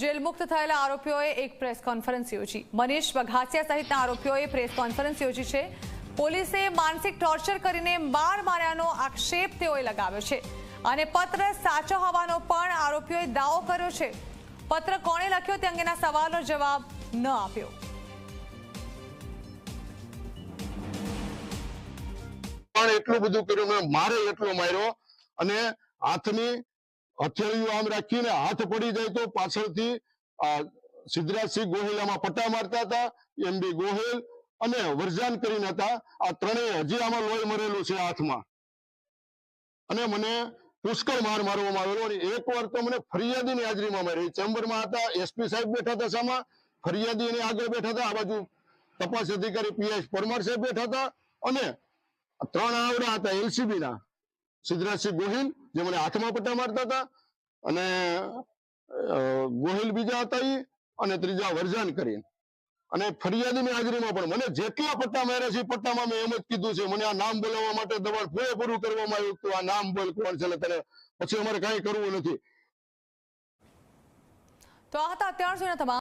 Jail મુક્ત થયેલા આરોપીઓએ એક પ્રેસ કોન્ફરન્સ યોજી। મનીષ બઘાસિયા સહિતના આરોપીઓએ પ્રેસ કોન્ફરન્સ યોજી છે। પોલીસે માનસિક ટોર્ચર કરીને માર માર્યાનો આક્ષેપ તેઓએ લગાવ્યો છે અને પત્ર સાચો હોવાનો પણ આરોપીઓએ દાવો કર્યો છે। પત્ર કોણે લખ્યો તે અંગેના સવાલનો જવાબ ન આપ્યો। પણ એટલું બધું કર્યું, મેં મારે એટલો માર્યો અને હાથની હથેળીઓ આમ રાખીને હાથ પડી જાય તો પાછળથી સિદ્ધરાજસિંહ ગોહિલામાં પટ્ટા મારતા હતા, એમબી ગોહિલ અને વરજાન કરીને હતા। આ ત્રણેય હજી આમાં લોહી મરેલું છે હાથમાં અને મને પુષ્કળ માર મારવામાં આવેલો। અને એક વાર તો મને ફરિયાદીની હાજરીમાં મારી। ચેમ્બરમાં હતા, એસપી સાહેબ બેઠા હતા સામા, ફરિયાદી એની આગળ બેઠા હતા, આ બાજુ તપાસ અધિકારી પીએસ પરમાર સાહેબ બેઠા હતા અને ત્રણ આવડા હતા એલસીબી ના, સિદ્ધરાજસિંહ ગોહિલ જે મને હાથમાં પટ્ટા મારતા હતા અને ગોહિલ બીજા હતા ઈ અને ત્રીજા વરજાન કરીને, અને ફરિયાદીની હાજરીમાં પણ મને જેટલા પટ્ટા માર્યા છે પટ્ટામાં મેં એમ જ કીધું છે, મને આ નામ બોલાવવા માટે દબાણ પૂરેપૂરું કરવામાં આવ્યું હતું, આ નામ બોલ કોણ છે તને, પછી અમારે કાંઈ કરવું નથી। તો આ હતા અત્યાર સુધીના તમામ